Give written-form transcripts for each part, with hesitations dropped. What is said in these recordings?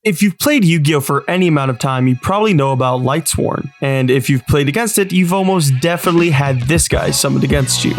If you've played Yu-Gi-Oh for any amount of time, you probably know about Lightsworn, and if you've played against it, you've almost definitely had this guy summoned against you.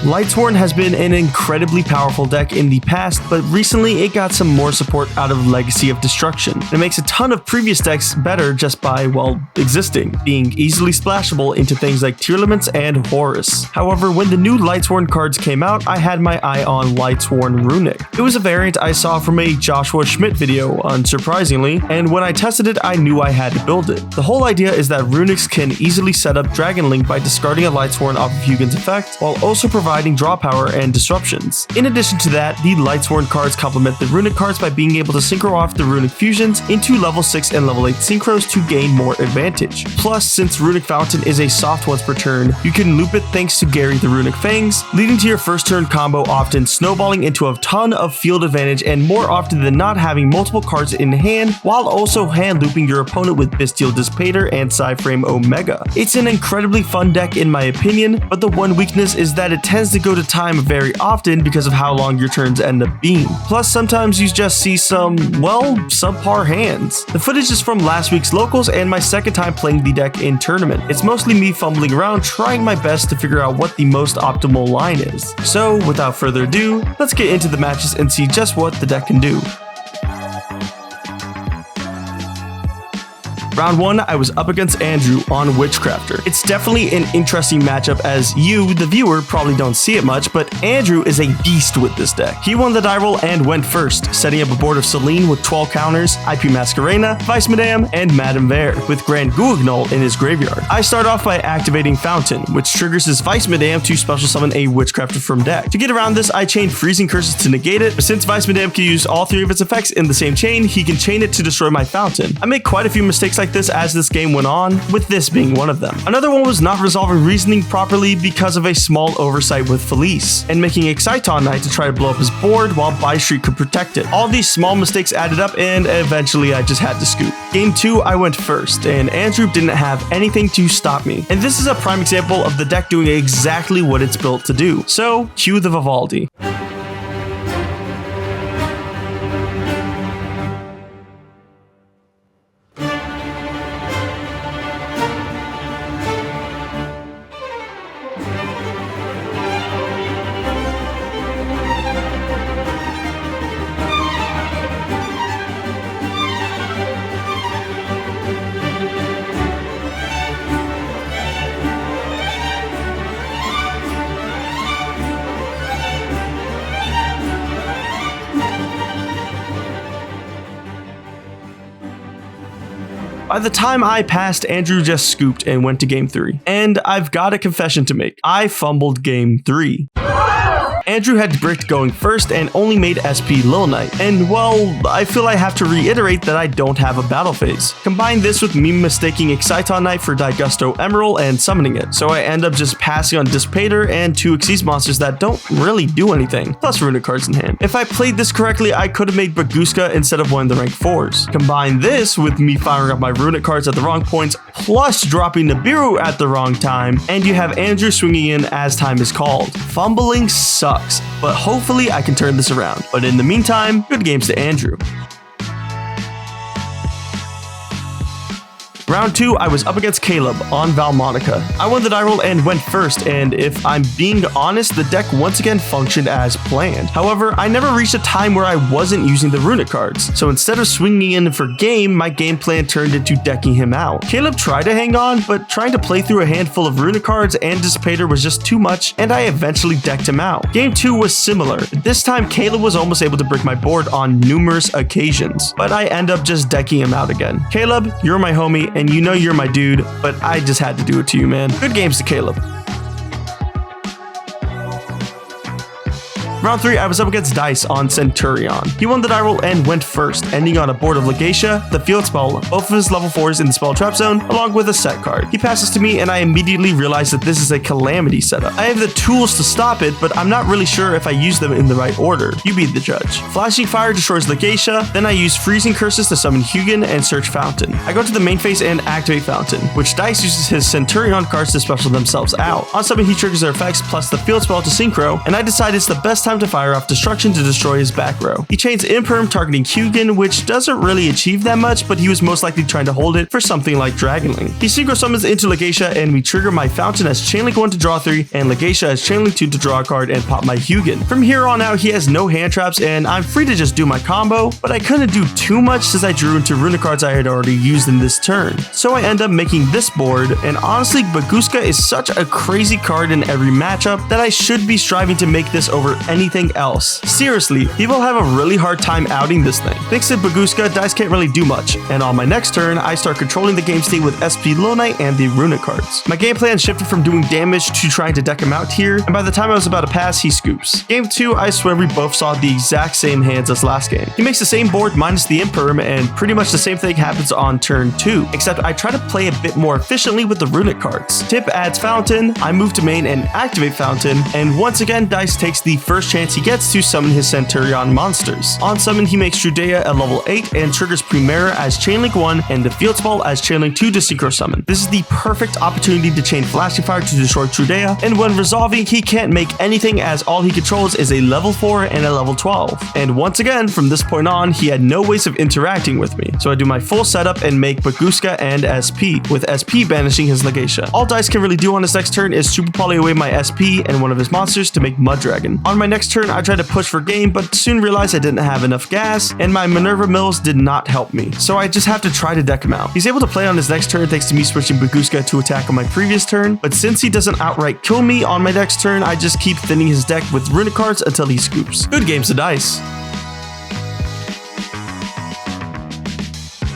Lightsworn has been an incredibly powerful deck in the past, but recently it got some more support out of Legacy of Destruction. It makes a ton of previous decks better just by, well, existing, being easily splashable into things like Tearlaments and Horus. However, when the new Lightsworn cards came out, I had my eye on Lightsworn Runick. It was a variant I saw from a Joshua Schmidt video, unsurprisingly, and when I tested it, I knew I had to build it. The whole idea is that Runicks can easily set up Dragon Link by discarding a Lightsworn off of Hugin's effect, while also providing draw power and disruptions. In addition to that, the Lightsworn cards complement the Runick cards by being able to synchro off the Runick fusions into level 6 and level 8 synchros to gain more advantage. Plus, since Runick Fountain is a soft once per turn, you can loop it thanks to Gary the Runick Fangs, leading to your first turn combo often snowballing into a ton of field advantage and more often than not having multiple cards in hand, while also hand looping your opponent with Bestial Dispater and Psyframe Omega. It's an incredibly fun deck in my opinion, but the one weakness is that it tends to go to time very often because of how long your turns end up being. Plus, sometimes you just see some, well, subpar hands. The footage is from last week's locals and my second time playing the deck in tournament. It's mostly me fumbling around trying my best to figure out what the most optimal line is. So without further ado, let's get into the matches and see just what the deck can do. Round 1, I was up against Andrew on Witchcrafter. It's definitely an interesting matchup as you, the viewer, probably don't see it much, but Andrew is a beast with this deck. He won the die roll and went first, setting up a board of Selene with 12 counters, IP Masquerena, Vice Madame, and Madame Vere, with Grand Guignol in his graveyard. I start off by activating Fountain, which triggers his Vice Madame to special summon a Witchcrafter from deck. To get around this, I chain Freezing Curses to negate it, but since Vice Madame can use all 3 of its effects in the same chain, he can chain it to destroy my Fountain. I made quite a few mistakes like this as this game went on, with this being one of them. Another one was not resolving reasoning properly because of a small oversight with Felice, and making Exciton Knight to try to blow up his board while Bystreet could protect it. All these small mistakes added up and eventually I just had to scoop. Game 2, I went first, and Andrew didn't have anything to stop me. And this is a prime example of the deck doing exactly what it's built to do. So, cue the Vivaldi. By the time I passed, Andrew just scooped and went to game 3. And I've got a confession to make. I fumbled game 3. Andrew had bricked going first and only made SP Lil Knight, and well, I feel I have to reiterate that I don't have a battle phase. Combine this with me mistaking Exciton Knight for Digusto Emerald and summoning it, so I end up just passing on Dispater and 2 Xyz monsters that don't really do anything, plus Runick cards in hand. If I played this correctly, I could have made Baguska instead of one of the rank 4s. Combine this with me firing up my Runick cards at the wrong points, plus dropping Nibiru at the wrong time, and you have Andrew swinging in as time is called. Fumbling sucks, but hopefully I can turn this around. But in the meantime, good games to Andrew. Round 2, I was up against Caleb on Valmonica. I won the die roll and went first, and if I'm being honest, the deck once again functioned as planned. However, I never reached a time where I wasn't using the Runick cards, so instead of swinging in for game, my game plan turned into decking him out. Caleb tried to hang on, but trying to play through a handful of Runick cards and Dispater was just too much, and I eventually decked him out. Game 2 was similar. This time, Caleb was almost able to break my board on numerous occasions, but I end up just decking him out again. Caleb, you're my homie, and you know you're my dude, but I just had to do it to you, man. Good games to Caleb. Round 3, I was up against Dice on Centurion. He won the die roll and went first, ending on a board of Legacia, the field spell, both of his level 4s in the spell trap zone, along with a set card. He passes to me and I immediately realize that this is a Calamity setup. I have the tools to stop it, but I'm not really sure if I use them in the right order. You be the judge. Flashing Fire destroys Legacia, then I use Freezing Curses to summon Hugin and search Fountain. I go to the main phase and activate Fountain, which Dice uses his Centurion cards to special themselves out. On summon, he triggers their effects plus the field spell to synchro, and I decide it's the best time time to fire off Destruction to destroy his back row. He chains Imperm targeting Hugin, which doesn't really achieve that much, but he was most likely trying to hold it for something like Dragonling. He synchro summons into Legacia, and we trigger my Fountain as Chainlink 1 to draw 3, and Legacia as Chainlink 2 to draw a card and pop my Hugin. From here on out, he has no hand traps, and I'm free to just do my combo, but I couldn't do too much since I drew into Runick cards I had already used in this turn. So I end up making this board, and honestly, Bagooska is such a crazy card in every matchup that I should be striving to make this over anything else. Seriously, people have a really hard time outing this thing. Thanks to Bagooska, dice can't really do much, and on my next turn, I start controlling the game state with SP Low Knight and the Runick cards. My game plan shifted from doing damage to trying to deck him out here, and by the time I was about to pass, he scoops. Game 2, I swear we both saw the exact same hands as last game. He makes the same board minus the Imperm, and pretty much the same thing happens on turn 2, except I try to play a bit more efficiently with the Runick cards. Tip adds Fountain, I move to main and activate Fountain, and once again, Dice takes the first chance he gets to summon his Centurion monsters. On summon, he makes Trudea at level 8 and triggers Primera as Chainlink 1 and the Field Spell as Chainlink 2 to synchro summon. This is the perfect opportunity to chain Flashing Fire to destroy Trudea, and when resolving, he can't make anything as all he controls is a level 4 and a level 12. And once again, from this point on, he had no ways of interacting with me. So I do my full setup and make Bagooska and SP, with SP banishing his Legacia. All Dice can really do on his next turn is Super Poly away my SP and one of his monsters to make Mud Dragon. On my next turn, I tried to push for game, but soon realized I didn't have enough gas, and my Minerva Mills did not help me. So I just have to try to deck him out. He's able to play on his next turn thanks to me switching Bagooska to attack on my previous turn, but since he doesn't outright kill me on my next turn, I just keep thinning his deck with Runick cards until he scoops. Good games to Dice.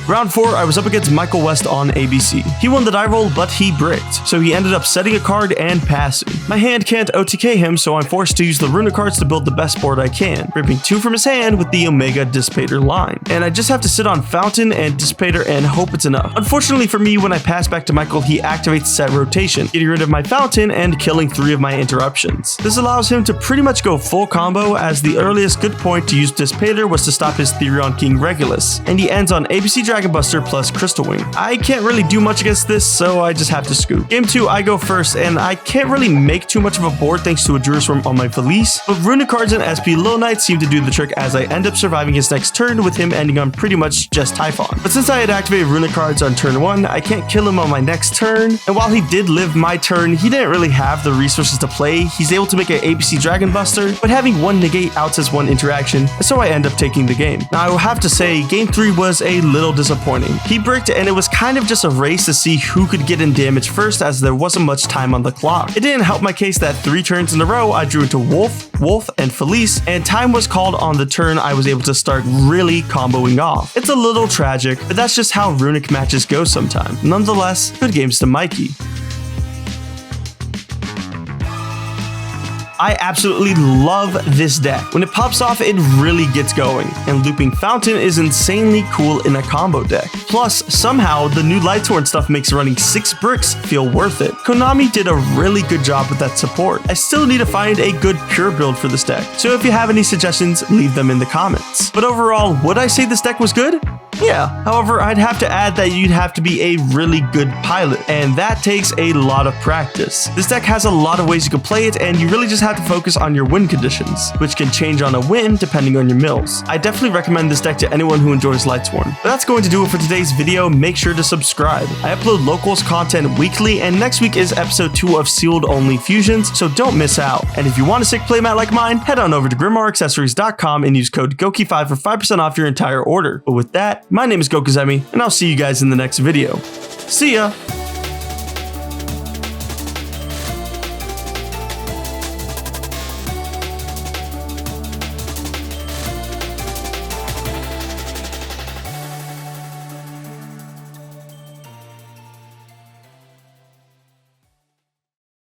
Round 4, I was up against Michael West on ABC. He won the die roll, but he bricked, so he ended up setting a card and passing. My hand can't OTK him, so I'm forced to use the Runick cards to build the best board I can, ripping 2 from his hand with the Omega Dissipator line. And I just have to sit on Fountain and Dissipator and hope it's enough. Unfortunately for me, when I pass back to Michael, he activates Set Rotation, getting rid of my Fountain and killing 3 of my interruptions. This allows him to pretty much go full combo, as the earliest good point to use Dissipator was to stop his Therion King Regulus, and he ends on ABC Dragon Buster plus Crystal Wing. I can't really do much against this, so I just have to scoop. Game 2, I go first, and I can't really make too much of a board thanks to a Jerusalem on my Felice, but Runick cards and SP Low Knight seem to do the trick as I end up surviving his next turn with him ending on pretty much just Typhon. But since I had activated Runick cards on turn 1, I can't kill him on my next turn, and while he did live my turn, he didn't really have the resources to play. He's able to make an ABC Dragon Buster, but having 1 negate outs as 1 interaction, so I end up taking the game. Now I will have to say, game 3 was a little disappointing. He bricked, and it was kind of just a race to see who could get in damage first, as there wasn't much time on the clock. It didn't help my case that 3 turns in a row I drew into Wolf, and Felice, and time was called on the turn I was able to start really comboing off. It's a little tragic, but that's just how Runick matches go sometimes. Nonetheless, good games to Mikey. I absolutely love this deck. When it pops off, it really gets going, and looping Fountain is insanely cool in a combo deck. Plus, somehow, the new Lightsworn stuff makes running 6 bricks feel worth it. Konami did a really good job with that support. I still need to find a good pure build for this deck, so if you have any suggestions, leave them in the comments. But overall, would I say this deck was good? Yeah, however, I'd have to add that you'd have to be a really good pilot, and that takes a lot of practice. This deck has a lot of ways you can play it, and you really just have to focus on your win conditions, which can change on a win depending on your mills. I definitely recommend this deck to anyone who enjoys Lightsworn. But that's going to do it for today's video. Make sure to subscribe. I upload locals content weekly, and next week is episode 2 of Sealed Only Fusions, so don't miss out. And if you want a sick playmat like mine, head on over to GrimmarAccessories.com and use code GOKI5 for 5% off your entire order. But with that, my name is Gokuzemi, and I'll see you guys in the next video. See ya!